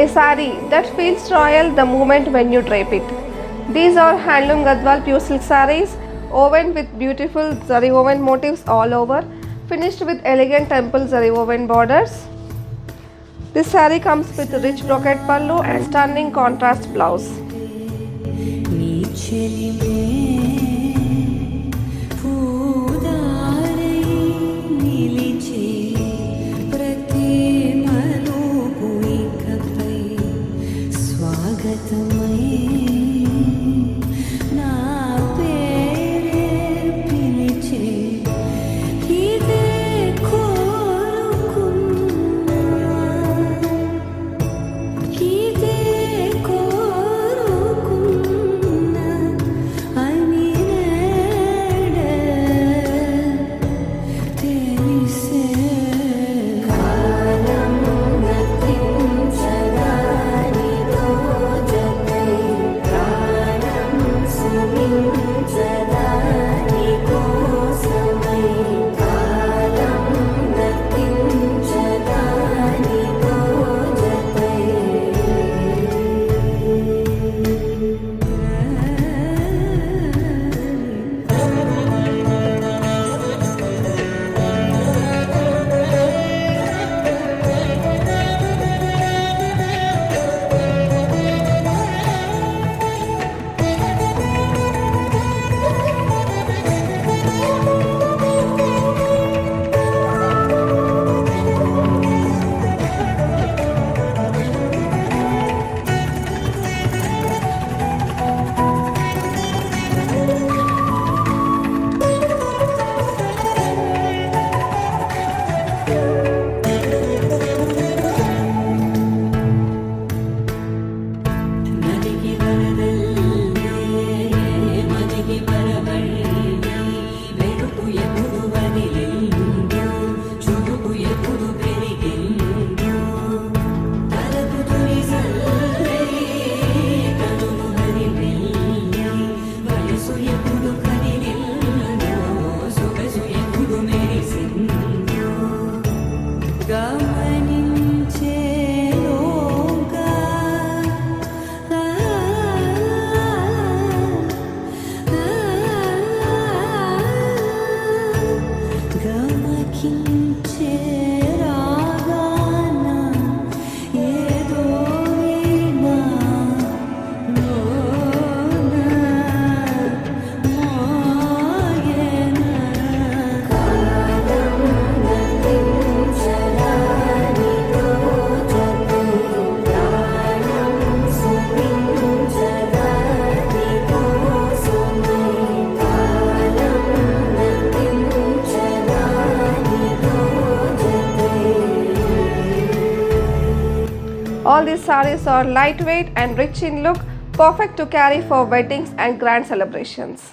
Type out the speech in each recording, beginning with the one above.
A sari that feels royal the moment when you drape it. These are handloom Gadwal pure silk saris, woven with beautiful zari woven motifs all over, finished with elegant temple zari woven borders. This saree comes with rich brocade pallu and stunning contrast blouse. All these sarees are lightweight and rich in look, perfect to carry for weddings and grand celebrations.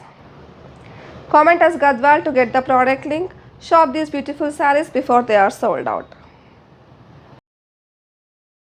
Comment as Gadwal to get the product link. Shop these beautiful sarees before they are sold out.